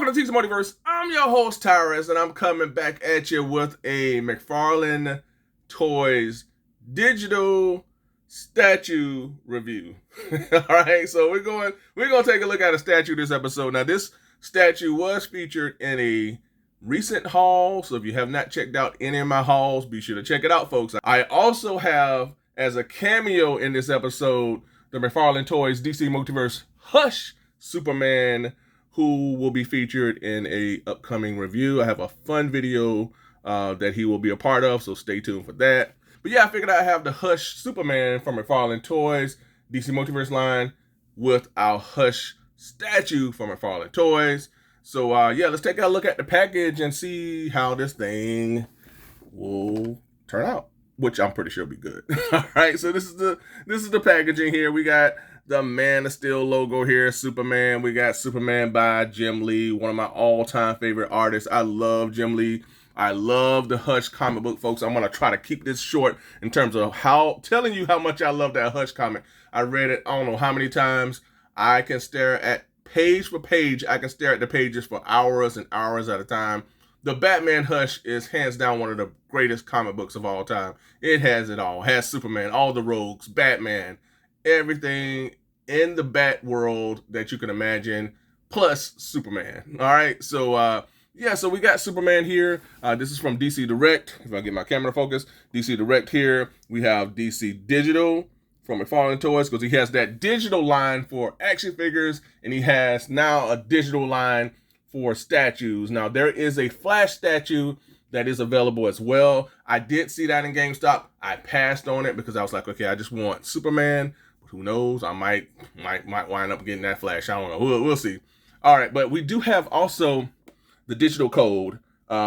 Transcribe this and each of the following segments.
Welcome to Teach Multiverse. I'm your host, Tyrus, and I'm coming back at you with a McFarlane Toys digital statue review. All right, so we're gonna take a look at a statue this episode. Now, this statue was featured in a recent haul, so if you have not checked out any of my hauls, be sure to check it out, folks. I also have, as a cameo in this episode, the McFarlane Toys DC Multiverse Hush Superman, who will be featured in a upcoming review. I have a fun video that he will be a part of, so stay tuned for that. But yeah, I figured I'd have the Hush Superman from McFarlane Toys DC Multiverse line with our Hush statue from McFarlane Toys. So yeah, let's take a look at the package and see how this thing will turn out, which I'm pretty sure will be good. All right, so this is the packaging here. We got the Man of Steel logo here, Superman. We got Superman by Jim Lee, one of my all-time favorite artists. I love Jim Lee. I love the Hush comic book, folks. I'm gonna try to keep this short in terms of telling you how much I love that Hush comic. I read it, I don't know how many times. I can stare at page for page. I can stare at the pages for hours and hours at a time. The Batman Hush is hands down one of the greatest comic books of all time. It has it all. It has Superman, all the rogues, Batman, everything in the Bat world that you can imagine, plus Superman. All right, so yeah, so we got Superman here. This is from DC Direct. If I get my camera focused, DC Direct here. We have DC Digital from McFarlane Toys, because he has that digital line for action figures, and he has now a digital line for statues. Now, there is a Flash statue that is available as well. I did see that in GameStop. I passed on it because I was like, okay, I just want Superman. Who knows? I might wind up getting that Flash. I don't know. We'll see. All right, but we do have also the digital code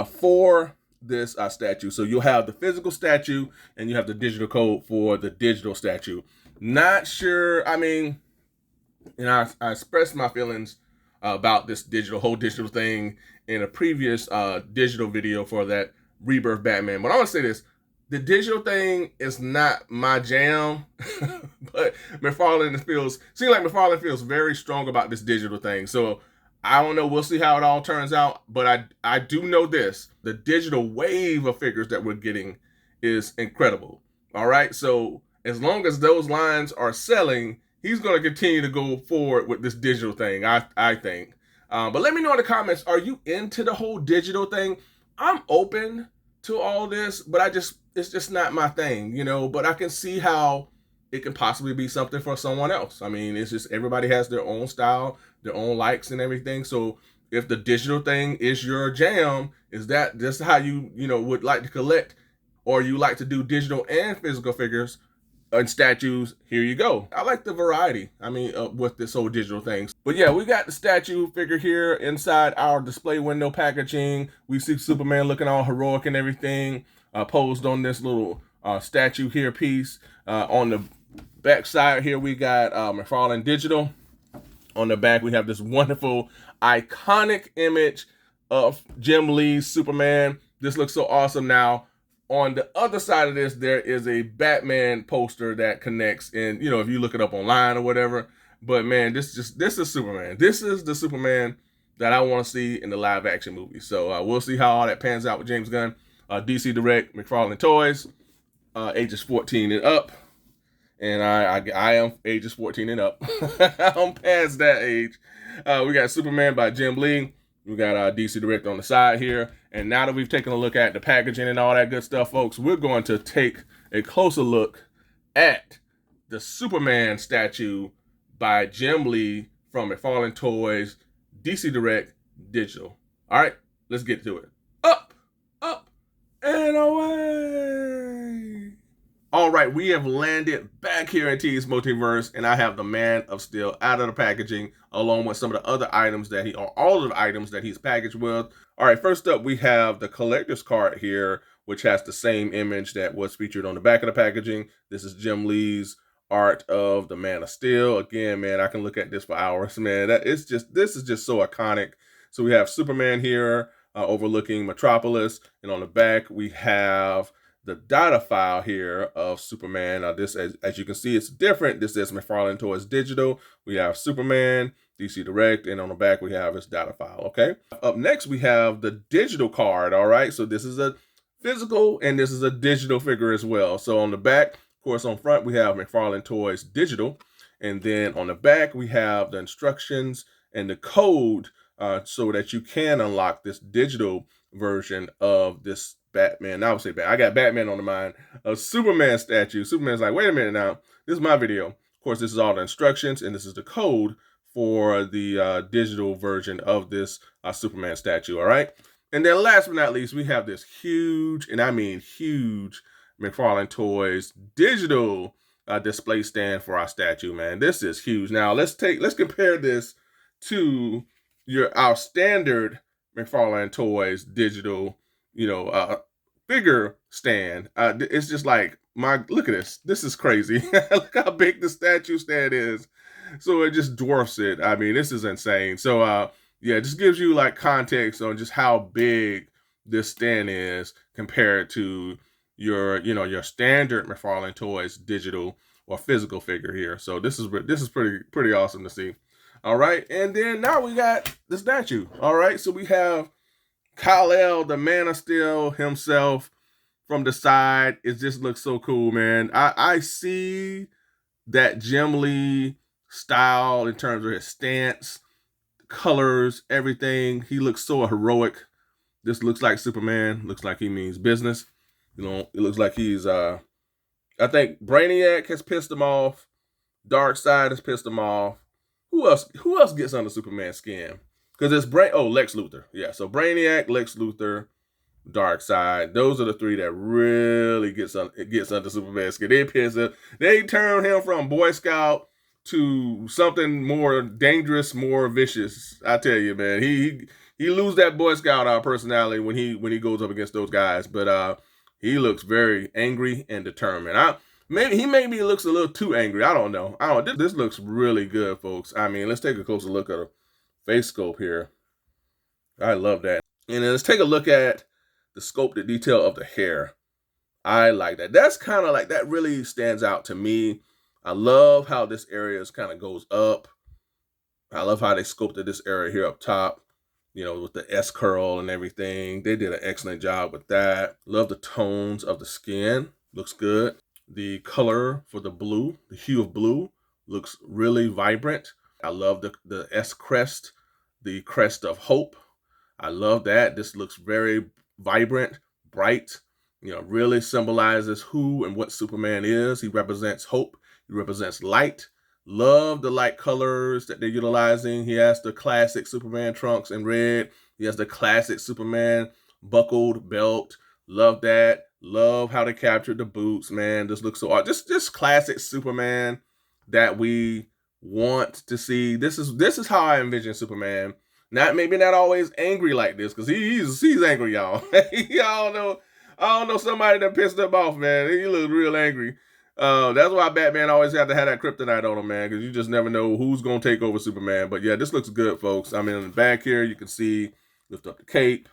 for this statue. So you'll have the physical statue and you have the digital code for the digital statue. Not sure. I mean, I expressed my feelings about this whole digital thing in a previous digital video for that Rebirth Batman. But I want to say this. The digital thing is not my jam, but McFarlane seems like McFarlane feels very strong about this digital thing. So I don't know. We'll see how it all turns out. But I do know this. The digital wave of figures that we're getting is incredible. All right. So as long as those lines are selling, he's going to continue to go forward with this digital thing, I think. But let me know in the comments, are you into the whole digital thing? I'm open to all this, but it's just not my thing, you know, but I can see how it can possibly be something for someone else. I mean, it's just everybody has their own style, their own likes and everything. So if the digital thing is your jam, is that just how you would like to collect, or you like to do digital and physical figures and statues, here you go. I like the variety, with this whole digital thing. But yeah, we got the statue figure here inside our display window packaging. We see Superman looking all heroic and everything, posed on this little statue here piece. On the back side here, we got McFarlane Digital. On the back, we have this wonderful, iconic image of Jim Lee's Superman. This looks so awesome. Now, on the other side of this, there is a Batman poster that connects, and if you look it up online or whatever. But man, this is Superman. This is the Superman that I want to see in the live action movie. So we'll see how all that pans out with James Gunn. DC Direct, McFarlane Toys, ages 14 and up. And I am ages 14 and up. I'm past that age. We got Superman by Jim Lee. We got DC Direct on the side here. And now that we've taken a look at the packaging and all that good stuff, folks, we're going to take a closer look at the Superman statue by Jim Lee from McFarlane Toys, DC Direct Digital. All right, let's get to it. Up, and away. All right, we have landed back here in TS Multiverse, and I have the Man of Steel out of the packaging, along with some of the other items all of the items that he's packaged with. All right, first up, we have the collector's card here, which has the same image that was featured on the back of the packaging. This is Jim Lee's art of the Man of Steel. Again, man, I can look at this for hours, man. This is just so iconic. So we have Superman here overlooking Metropolis, and on the back we have the data file here of Superman. This, as you can see, it's different. This is McFarlane Toys Digital. We have Superman, DC Direct, and on the back we have his data file, okay? Up next, we have the digital card, all right? So this is a physical and this is a digital figure as well. So on the back, of course, on front, we have McFarlane Toys Digital. And then on the back, we have the instructions and the code so that you can unlock this digital version of this Batman. I would say I got Batman on the mind. A Superman statue. Superman's like, wait a minute now. This is my video. Of course, this is all the instructions and this is the code for the digital version of this Superman statue, all right? And then last but not least, we have this huge, and I mean huge, McFarlane Toys digital display stand for our statue, man. This is huge. Now let's compare this to our standard McFarlane Toys digital, figure stand. It's just like look at this. This is crazy. Look how big the statue stand is. So it just dwarfs it. I mean, this is insane. So yeah, it just gives you like context on just how big this stand is compared to your standard McFarlane Toys digital or physical figure here. So this is pretty awesome to see. All right, and then now we got the statue. All right, so we have Kal-El, the Man of Steel himself, from the side. It just looks so cool, man. I see that Jim Lee style in terms of his stance, colors, everything. He looks so heroic. This looks like Superman. Looks like he means business. It looks like he's I think Brainiac has pissed him off. Darkseid has pissed him off. Who else gets under Superman's skin? Because it's Lex Luthor. Yeah, so Brainiac, Lex Luthor, Darkseid. Those are the three that really gets under Superman's skin. They turn him from Boy Scout to something more dangerous, more vicious. I tell you, man, he loses that Boy Scout personality when he goes up against those guys. But he looks very angry and determined. Maybe looks a little too angry. I don't know. This looks really good, folks. I mean, let's take a closer look at a face sculpt here. I love that. And then let's take a look at the sculpted detail of the hair. I like that. That's kind of like, that really stands out to me. I love how this area kind of goes up. I love how they sculpted this area here up top, with the S curl and everything. They did an excellent job with that. Love the tones of the skin. Looks good. The color for the blue, the hue of blue, looks really vibrant. I love the S crest, the crest of hope. I love that. This looks very vibrant, bright, really symbolizes who and what Superman is. He represents hope. He represents light. Love the light colors that they're utilizing. He has the classic Superman trunks in red. He has the classic Superman buckled belt. Love that. Love how they captured the boots, man. This looks so awesome. Just classic Superman that we want to see. This is how I envision Superman. Maybe not always angry like this, because he's angry, y'all. I don't know somebody that pissed him off, man. He looks real angry. That's why Batman always have to have that kryptonite on him, man, because you just never know who's gonna take over Superman. But yeah, this looks good, folks. I mean, in the back here, you can see, lift up the cape.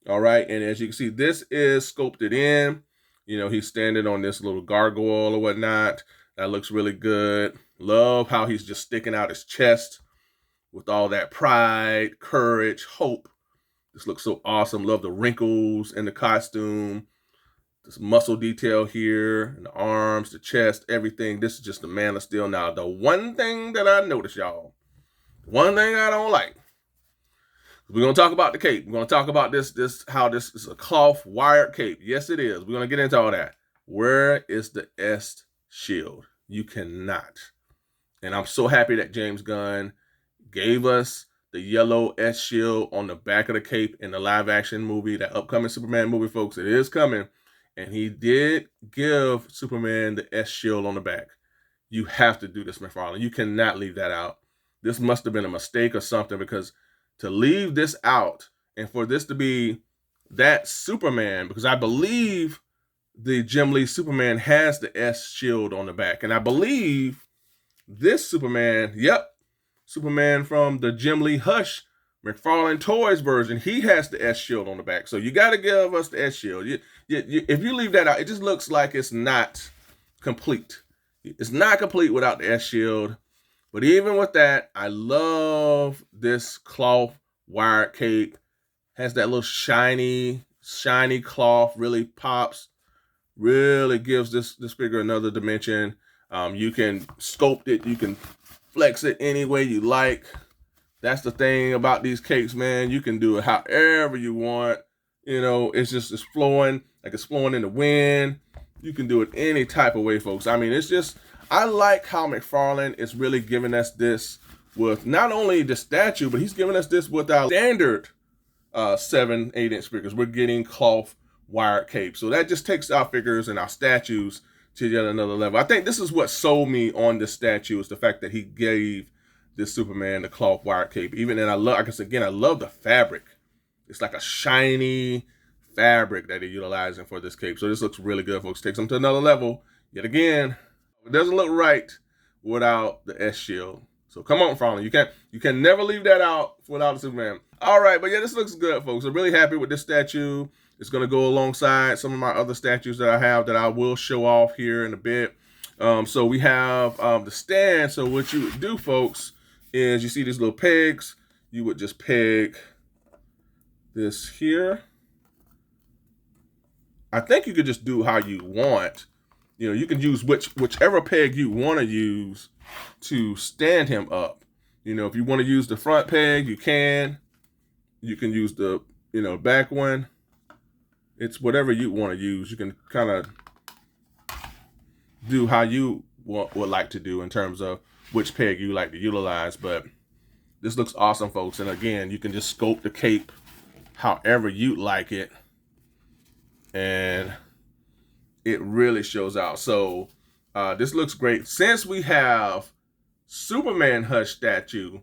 All right, and as you can see, this is sculpted in. He's standing on this little gargoyle or whatnot. That looks really good. Love how he's just sticking out his chest with all that pride, courage, hope. This looks so awesome. Love the wrinkles in the costume. This muscle detail here, and the arms, the chest, everything. This is just the Man of Steel. Now, the one thing that I noticed, y'all, one thing I don't like, we're going to talk about the cape. We're going to talk about how this is a cloth wired cape. Yes, it is. We're going to get into all that. Where is the S shield? You cannot. And I'm so happy that James Gunn gave us the yellow S shield on the back of the cape in the live action movie, that upcoming Superman movie, folks. It is coming. And he did give Superman the S shield on the back. You have to do this, McFarlane. You cannot leave that out. This must have been a mistake or something, because to leave this out and for this to be that Superman, because I believe the Jim Lee Superman has the S shield on the back. And I believe this Superman, Superman from the Jim Lee Hush McFarlane Toys version, he has the S shield on the back. So you got to give us the S shield. If you leave that out, it just looks like it's not complete. It's not complete without the S shield. But even with that, I love this cloth wired cape. Has that little shiny cloth, really pops, really gives this figure another dimension. You can sculpt it, you can flex it any way you like. That's the thing about these capes, man. You can do it however you want. You know, it's flowing, like it's flowing in the wind. You can do it any type of way, folks. I mean, it's just, I like how McFarlane is really giving us this with not only the statue, but he's giving us this with our standard 7-8 inch figures. We're getting cloth wired cape. So that just takes our figures and our statues to yet another level. I think this is what sold me on this statue, is the fact that he gave this Superman the cloth wired cape. Even, and I love, I guess again, I love the fabric. It's like a shiny fabric that they're utilizing for this cape. So this looks really good, folks. Takes them to another level. Yet again, it doesn't look right without the S shield. So come on, McFarlane. You can never leave that out without the Superman. All right, but yeah, this looks good, folks. I'm really happy with this statue. It's going to go alongside some of my other statues that I have that I will show off here in a bit. So we have the stand. So what you would do, folks, is you see these little pegs. You would just peg this here. I think you could just do how you want. You know, you can use whichever peg you want to use to stand him up. You know, if you want to use the front peg, you can. You can use the, you know, back one. It's whatever you want to use. You can kind of do how you would like to do in terms of which peg you like to utilize. But this looks awesome, folks. And again, you can just sculpt the cape however you like it. And it really shows out. So this looks great. Since we have Superman Hush statue,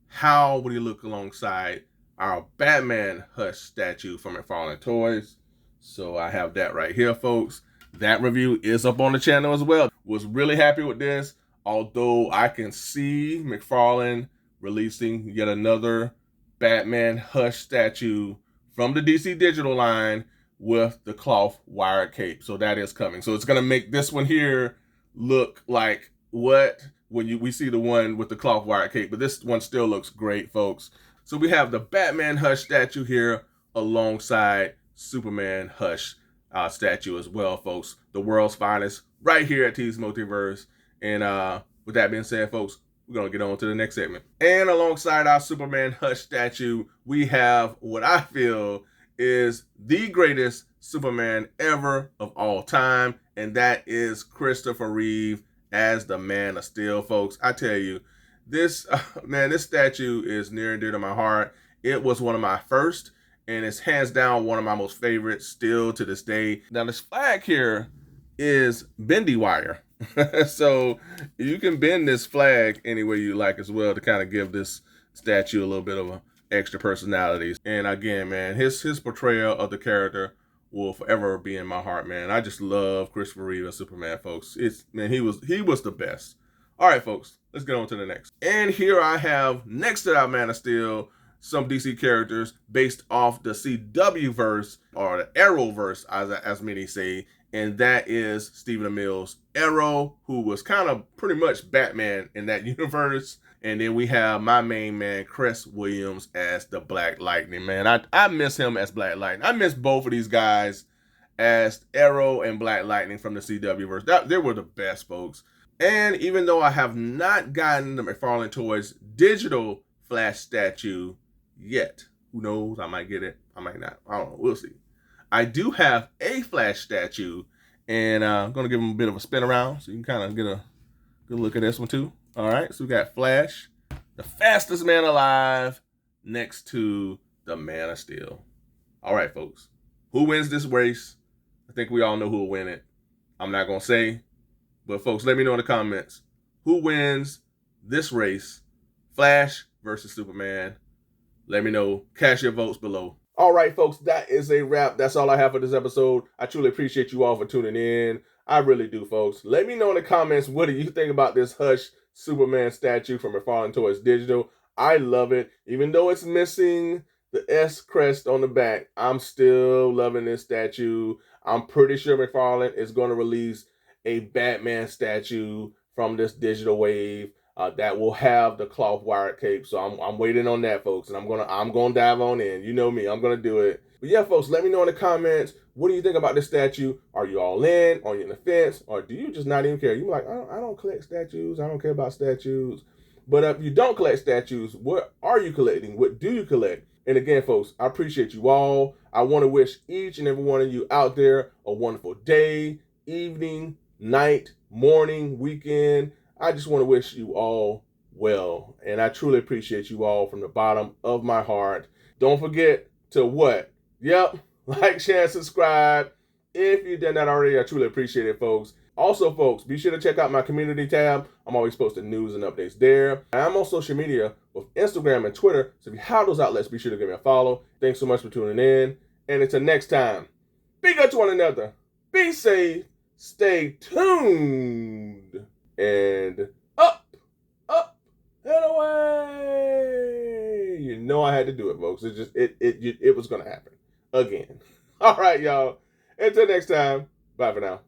how would he look alongside our Batman Hush statue from McFarlane Toys? So I have that right here, folks. That review is up on the channel as well. Was really happy with this, although I can see McFarlane releasing yet another Batman Hush statue from the DC Digital line with the cloth wired cape. So that is coming. So it's going to make this one here look like what when we see the one with the cloth wired cape, but this one still looks great, folks. So we have the Batman Hush statue here alongside Superman Hush statue as well, folks. The world's finest right here at T's Multiverse. And with that being said, folks, we're going to get on to the next segment. And alongside our Superman Hush statue, we have what I feel is the greatest Superman ever of all time, and that is Christopher Reeve as the Man of Steel, folks. I tell you, this man, this statue is near and dear to my heart. It was one of my first, and it's hands down one of my most favorites still to this day. Now this flag here is bendy wire. So you can bend this flag any way you like as well to kind of give this statue a little bit of a extra personalities. And again, man, his portrayal of the character will forever be in my heart, man. I just love Christopher Reeve as Superman, folks. Man, he was the best. All right, folks, let's get on to the next. And here I have next to our Man of Steel some DC characters based off the CW verse, or the Arrowverse, as many say, and that is Stephen Amell's Arrow, who was kind of pretty much Batman in that universe. And then we have my main man, Chris Williams, as the Black Lightning, man. I miss him as Black Lightning. I miss both of these guys as Arrow and Black Lightning from the CW verse. They were the best, folks. And even though I have not gotten the McFarlane Toys digital Flash statue yet, who knows, I might get it, I might not, I don't know, we'll see. I do have a Flash statue, and I'm going to give him a bit of a spin around so you can kind of get a good look at this one too. All right, so we got Flash, the fastest man alive, next to the Man of Steel. All right, folks, who wins this race? I think we all know who will win it. I'm not going to say, but folks, let me know in the comments who wins this race, Flash versus Superman. Let me know. Cast your votes below. All right, folks, that is a wrap. That's all I have for this episode. I truly appreciate you all for tuning in. I really do, folks. Let me know in the comments, what do you think about this Hush Superman statue from McFarlane Toys Digital? I love it. Even though it's missing the S crest on the back, I'm still loving this statue. I'm pretty sure McFarlane is going to release a Batman statue from this digital wave that will have the cloth wired cape. So I'm waiting on that, folks, and I'm gonna dive on in. You know me, I'm gonna do it. But yeah, folks, let me know in the comments, what do you think about this statue? Are you all in? Are you in the fence? Or do you just not even care? You're like, I don't collect statues. I don't care about statues. But if you don't collect statues, what are you collecting? What do you collect? And again, folks, I appreciate you all. I want to wish each and every one of you out there a wonderful day, evening, night, morning, weekend. I just want to wish you all well. And I truly appreciate you all from the bottom of my heart. Don't forget to what? Yep, like, share, and subscribe. If you did not already, I truly appreciate it, folks. Also, folks, be sure to check out my community tab. I'm always posting news and updates there. I'm on social media with Instagram and Twitter, so if you have those outlets, be sure to give me a follow. Thanks so much for tuning in. And until next time, be good to one another. Be safe. Stay tuned. And up, and away. You know I had to do it, folks. It was going to happen again. All right, y'all. Until next time, bye for now.